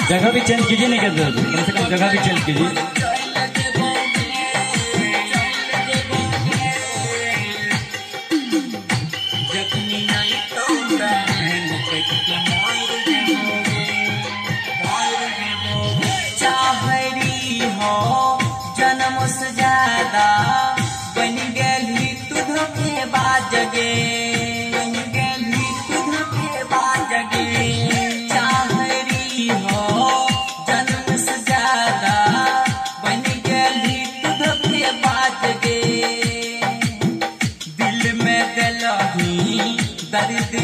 जगह भी चेंज कीजिए, नहीं करते कम से कम जगह भी चेंज कीजिए। चाहरी हो जन्म से ज्यादा बन गई तू धोखेबाज गे, बन गई तू धोखेबाज गे। चाहरी हो जन्म से ज्यादा बन गई तू धोखेबाज गे। दिल में दिलही दर्द